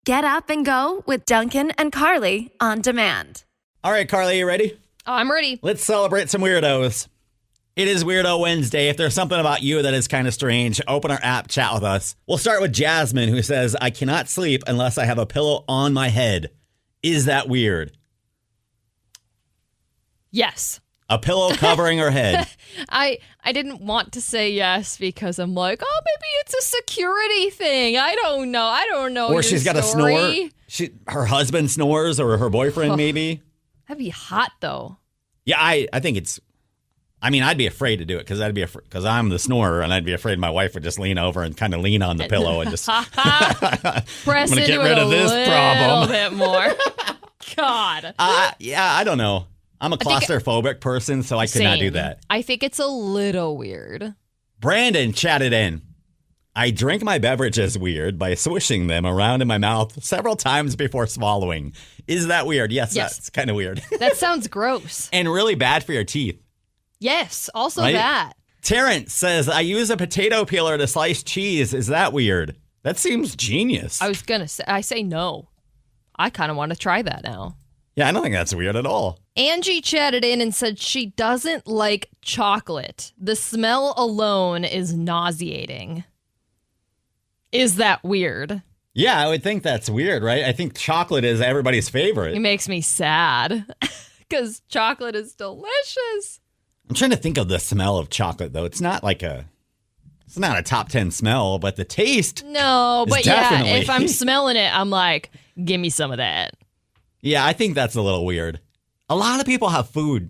Get up and go with Dunken and Carly on demand. All right, Carly, you ready? Oh, I'm ready. Let's celebrate some weirdos. It is Weirdo Wednesday. If there's something about you that is kind of strange, open our app, chat with us. We'll start with Jasmine, who says, I cannot sleep unless I have a pillow on my head. Is that weird? Yes. A pillow covering her head. I didn't want to say yes because I'm like, oh, maybe it's a security thing. I don't know. Or she's got story. a snore. Her husband snores, or her boyfriend maybe. That'd be hot, though. Yeah, I think it's... I mean, I'd be afraid to do it because I'm the snorer, and I'd be afraid my wife would just lean over and kind of lean on the pillow and just press I'm gonna into get rid it of this a problem. little bit more. God. Yeah, I don't know. I'm a claustrophobic person, so I could not do that. I think it's a little weird. Brandon chatted in. I drink my beverages weird by swishing them around in my mouth several times before swallowing. Is that weird? Yes. That's kind of weird. That sounds gross. And really bad for your teeth. Yes, also right? that. Terrence says, I use a potato peeler to slice cheese. Is that weird? That seems genius. I was going to say, I say no. I kind of want to try that now. Yeah, I don't think that's weird at all. Angie chatted in and said she doesn't like chocolate. The smell alone is nauseating. Is that weird? Yeah, I would think that's weird, right? I think chocolate is everybody's favorite. It makes me sad because chocolate is delicious. I'm trying to think of the smell of chocolate, though. It's not a top 10 smell, but the taste. No, but definitely... yeah, if I'm smelling it, I'm like, give me some of that. Yeah, I think that's a little weird. A lot of people have food.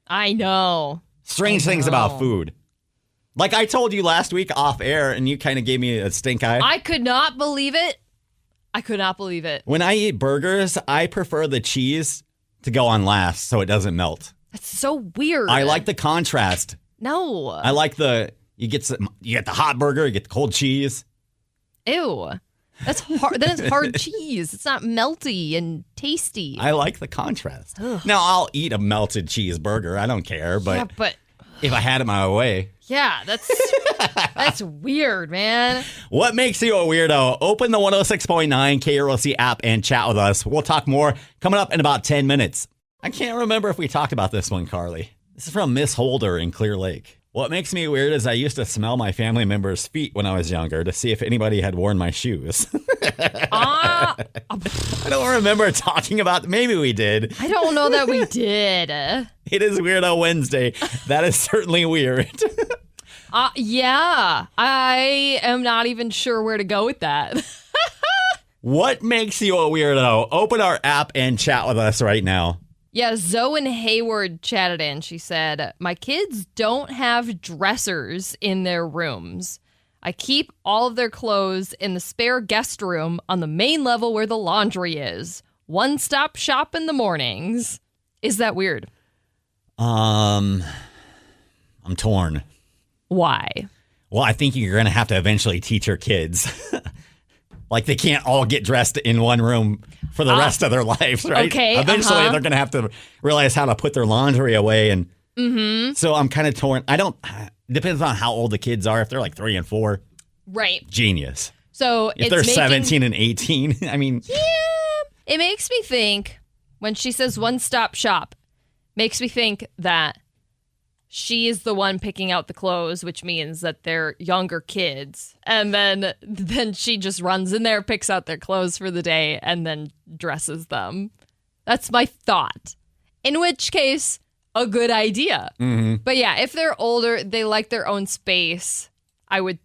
I know. Strange things about food. Like I told you last week off air, and you kind of gave me a stink eye. I could not believe it. When I eat burgers, I prefer the cheese to go on last so it doesn't melt. That's so weird. I like the contrast. No. I like you get the hot burger, you get the cold cheese. Ew. That's hard. Then it's hard cheese. It's not melty and tasty. I like the contrast. Ugh. Now, I'll eat a melted cheeseburger. I don't care, but, if I had it my way. Yeah, that's weird, man. What makes you a weirdo? Open the 106.9 KROC app and chat with us. We'll talk more coming up in about 10 minutes. I can't remember if we talked about this one, Carly. This is from Miss Holder in Clear Lake. What makes me weird is I used to smell my family members' feet when I was younger to see if anybody had worn my shoes. I don't remember talking about. Maybe we did. I don't know that we did. It is Weirdo Wednesday. That is certainly weird. Yeah. I am not even sure where to go with that. What makes you a weirdo? Open our app and chat with us right now. Yeah, Zoe and Hayward chatted in. She said, my kids don't have dressers in their rooms. I keep all of their clothes in the spare guest room on the main level where the laundry is. One-stop shop in the mornings. Is that weird? I'm torn. Why? Well, I think you're going to have to eventually teach your kids. Like they can't all get dressed in one room for the rest of their lives, right? Okay. Eventually, they're going to have to realize how to put their laundry away. And so I'm kind of torn. Depends on how old the kids are. If they're like 3 and 4, right. Genius. So if they're 17 and 18, I mean. Yeah. It makes me think, when she says one-stop shop, makes me think that she is the one picking out the clothes, which means that they're younger kids. And then she just runs in there, picks out their clothes for the day, and then dresses them. That's my thought. In which case, a good idea. Mm-hmm. But yeah, if they're older, they like their own space. I would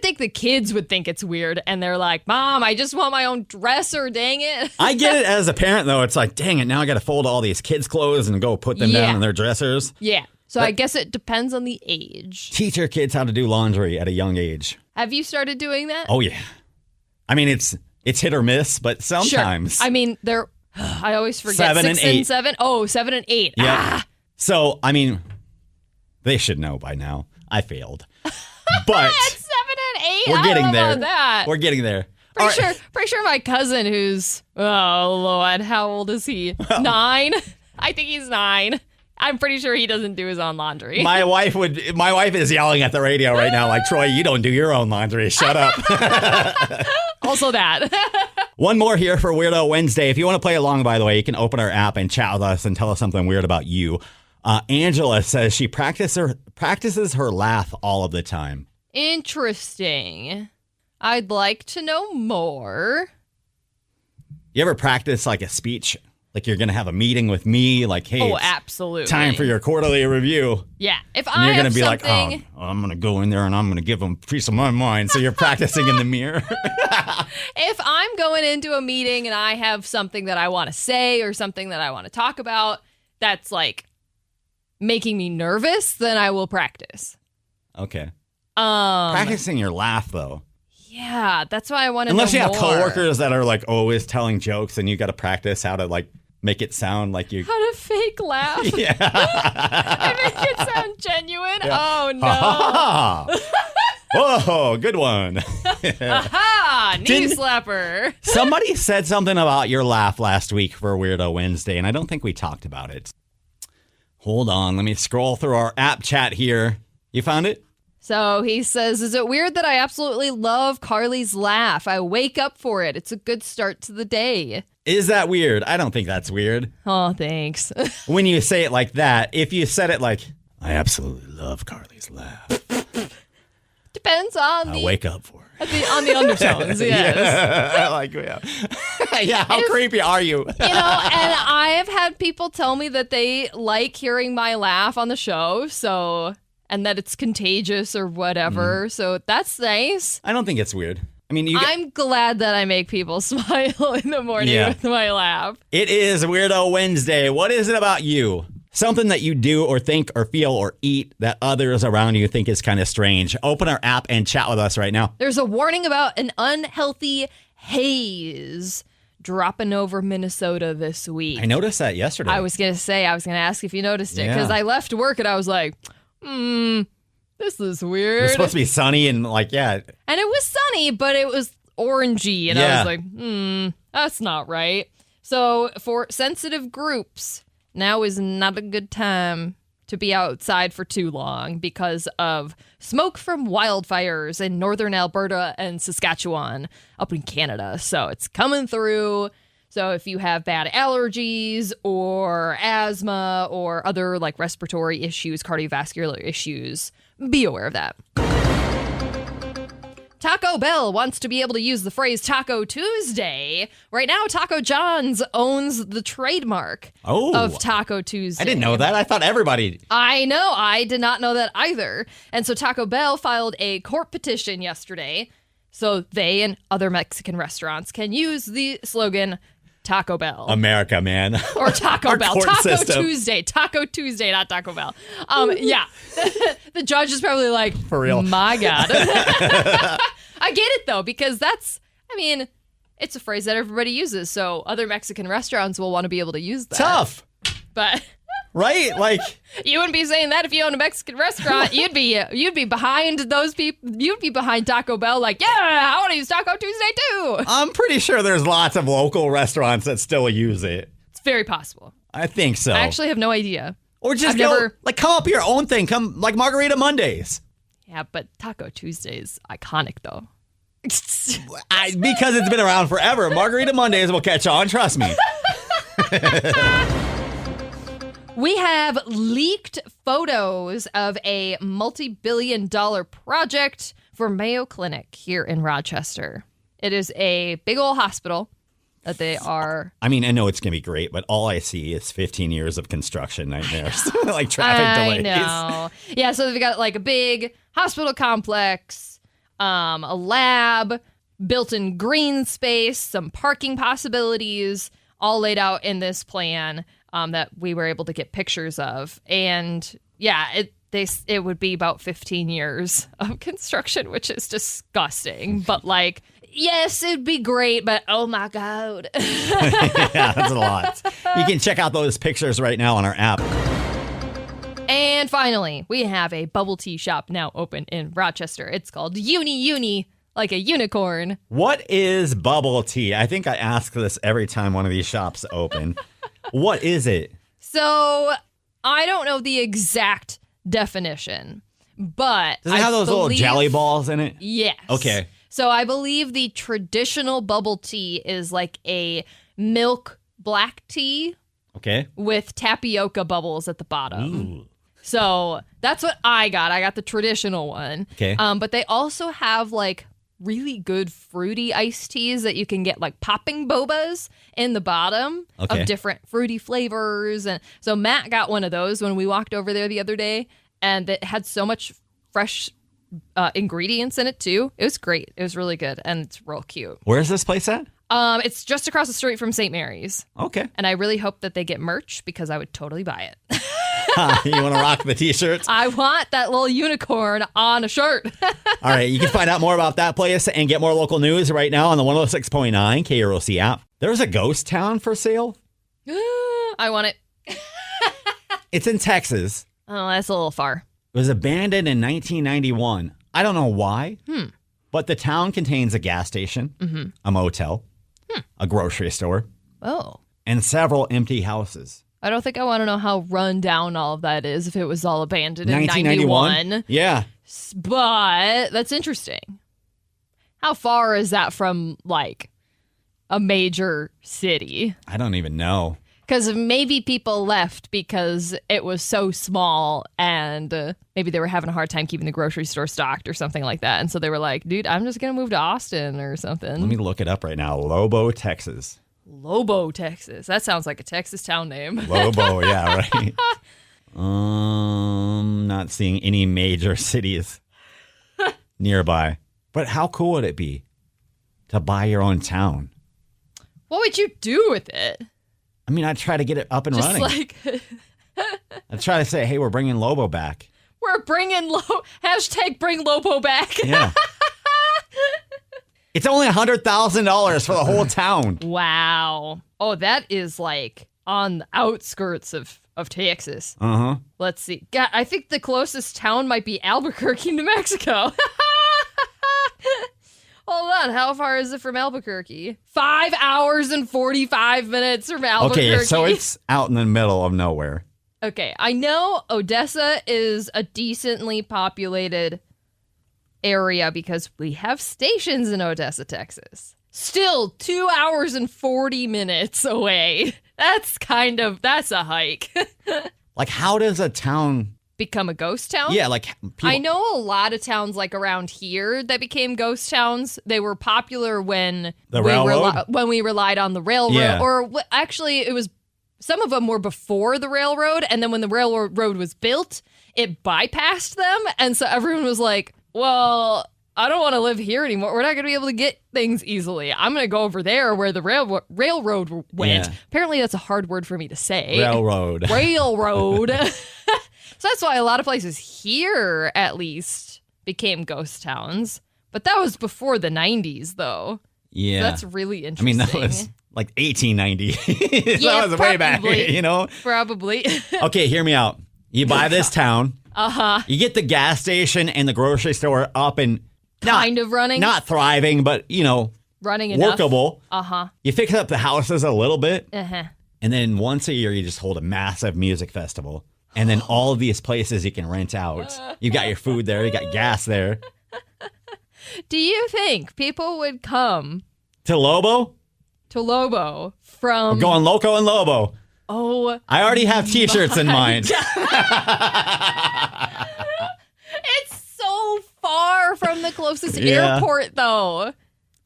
think the kids would think it's weird. And they're like, Mom, I just want my own dresser, dang it. I get it as a parent, though. It's like, dang it, now I got to fold all these kids' clothes and go put them down in their dressers. Yeah. So I guess it depends on the age. Teach your kids how to do laundry at a young age. Have you started doing that? Oh, yeah. I mean, it's hit or miss, but sometimes. Sure. I mean, I always forget. 7 and 8. 7. Oh, 7 and 8. Yeah. Ah. So, I mean, they should know by now. I failed. But 7 and 8? We're getting I don't know there. About that. We're getting there. Pretty sure my cousin who's, oh, Lord, how old is he? 9? I think he's 9. I'm pretty sure he doesn't do his own laundry. My wife is yelling at the radio right now, like, Troy, you don't do your own laundry. Shut up. Also that. One more here for Weirdo Wednesday. If you want to play along, by the way, you can open our app and chat with us and tell us something weird about you. Angela says she practices her laugh all of the time. Interesting. I'd like to know more. You ever practice like a speech? Like you're going to have a meeting with me, like, hey, oh, absolutely. Time for your quarterly review. Yeah. If And I you're have going to be something... like, oh, I'm going to go in there and I'm going to give them a piece of my mind. So you're practicing in the mirror. If I'm going into a meeting and I have something that I want to say or something that I want to talk about that's like making me nervous, then I will practice. Okay. Practicing your laugh, though. Yeah, that's why I want to Unless know you have more. coworkers that are like always telling jokes and you got to practice how to like make it sound like you. How to fake laugh. Yeah. I make it sound genuine. Yeah. Oh, no. Ha, ha, ha. Whoa, good one. Aha! Knee slapper. Somebody said something about your laugh last week for Weirdo Wednesday, and I don't think we talked about it. Hold on, let me scroll through our app chat here. You found it? So he says, is it weird that I absolutely love Carly's laugh? I wake up for it. It's a good start to the day. Is that weird? I don't think that's weird. Oh, thanks. When you say it like that, if you said it like, I absolutely love Carly's laugh. Depends on I wake up for it. on the undertones, yes. Yeah. Like, yeah. Yeah, how creepy are you? You know, and I have had people tell me that they like hearing my laugh on the show, so, and that it's contagious or whatever, so that's nice. I don't think it's weird. I mean, I'm glad that I make people smile in the morning with my laugh. It is Weirdo Wednesday. What is it about you? Something that you do or think or feel or eat that others around you think is kind of strange. Open our app and chat with us right now. There's a warning about an unhealthy haze dropping over Minnesota this week. I noticed that yesterday. I was going to ask if you noticed it, because I left work and I was like, this is weird. It's supposed to be sunny and like, yeah. And it was sunny, but it was orangey. And I was like, that's not right. So for sensitive groups, now is not a good time to be outside for too long because of smoke from wildfires in northern Alberta and Saskatchewan up in Canada. So it's coming through. So if you have bad allergies or asthma or other like respiratory issues, cardiovascular issues, be aware of that. Taco Bell wants to be able to use the phrase Taco Tuesday. Right now, Taco John's owns the trademark of Taco Tuesday. I didn't know that. I thought everybody... I know. I did not know that either. And so Taco Bell filed a court petition yesterday so they and other Mexican restaurants can use the slogan Taco Bell. America, man. Or Taco Bell. Taco system. Tuesday. Taco Tuesday, not Taco Bell. Yeah. The judge is probably like, for real. My God. I get it, though, because it's a phrase that everybody uses. So other Mexican restaurants will want to be able to use that. Tough. But... Right? Like... You wouldn't be saying that if you owned a Mexican restaurant. You'd be behind those people. You'd be behind Taco Bell like, yeah, I want to use Taco Tuesday too. I'm pretty sure there's lots of local restaurants that still use it. It's very possible. I think so. I actually have no idea. Or just come up with your own thing. Come like Margarita Mondays. Yeah, but Taco Tuesday is iconic though. Because it's been around forever. Margarita Mondays will catch on. Trust me. We have leaked photos of a multi-billion-dollar project for Mayo Clinic here in Rochester. It is a big old hospital that they are... I mean, I know it's going to be great, but all I see is 15 years of construction nightmares. Like traffic delays. I know. Yeah, so they've got like a big hospital complex, a lab, built-in green space, some parking possibilities, all laid out in this plan. That we were able to get pictures of. And yeah, it would be about 15 years of construction, which is disgusting. But like, yes, it'd be great, but oh my God. Yeah, that's a lot. You can check out those pictures right now on our app. And finally, we have a bubble tea shop now open in Rochester. It's called Uni, like a unicorn. What is bubble tea? I think I ask this every time one of these shops open. What is it? So I don't know the exact definition, but Does it have those little jelly balls in it? Yes. Okay. So I believe the traditional bubble tea is like a milk black tea Okay. with tapioca bubbles at the bottom. Ooh. So that's what I got. I got the traditional one. Okay. But they also have like really good fruity iced teas that you can get, like popping bobas in the bottom Okay. of different fruity flavors. And so Matt got one of those when we walked over there the other day, and it had so much fresh ingredients in it too. It was great. It was really good, and it's real cute. Where's this place at? It's just across the street from St. Mary's, Okay. and I really hope that they get merch because I would totally buy it. You want to rock the t-shirts? I want that little unicorn on a shirt. All right. You can find out more about that place and get more local news right now on the 106.9 KROC app. There's a ghost town for sale. I want it. It's in Texas. Oh, that's a little far. It was abandoned in 1991. I don't know why, but the town contains a gas station, a motel, a grocery store, Oh. and several empty houses. I don't think I want to know how run down all of that is if it was all abandoned in 91. Yeah. But that's interesting. How far is that from, like, a major city? I don't even know. Because maybe people left because it was so small and maybe they were having a hard time keeping the grocery store stocked or something like that. And so they were like, dude, I'm just going to move to Austin or something. Let me look it up right now. Lobo, Texas. Lobo, Texas. That sounds like a Texas town name. Lobo, yeah, right. Not seeing any major cities nearby. But how cool would it be to buy your own town? What would you do with it? I mean, I'd try to get it up and Just running. like, I'd try to say, hey, we're bringing Lobo back. we're bringing hashtag bring Lobo back. Yeah. It's only $100,000 for the whole town. Wow. Oh, that is like on the outskirts of Texas. Uh-huh. Let's see. God, I think the closest town might be Albuquerque, New Mexico. Hold on. How far is it from Albuquerque? 5 hours and 45 minutes from Albuquerque. Okay, so it's out in the middle of nowhere. Okay, I know Odessa is a decently populated area because we have stations in Odessa, Texas. Still 2 hours and 40 minutes away. That's a hike. Like, how does a town... Become a ghost town? Yeah, like... People... I know a lot of towns like around here that became ghost towns. They were popular when we relied on the railroad. Yeah. Or actually, it was... Some of them were before the railroad, and then when the railroad was built, it bypassed them, and so everyone was like, well, I don't want to live here anymore. We're not going to be able to get things easily. I'm going to go over there where the railroad went. Yeah. Apparently, that's a hard word for me to say. Railroad. Railroad. So that's why a lot of places here, at least, became ghost towns. But that was before the 90s, though. Yeah. So that's really interesting. I mean, that was like 1890. Yeah, that was way back, you know? Probably. Okay, hear me out. You buy this town. Uh-huh. You get the gas station and the grocery store up and Kind of running. Not thriving, but, you know, running enough. workable. Uh-huh. You fix up the houses a little bit. Uh-huh. And then once a year, you just hold a massive music festival. And then all of these places you can rent out. You got your food there. You got gas there. Do you think people would come To Lobo? to Lobo from... We're going Loco and Lobo. Oh, I already have t-shirts in mind. it's so far from the closest Yeah. airport, though.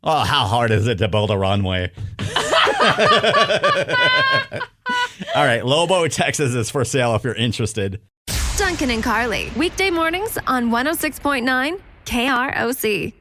Oh, how hard is it to build a runway? All right, Lobo, Texas is for sale if you're interested. Dunken and Carly, weekday mornings on 106.9 KROC.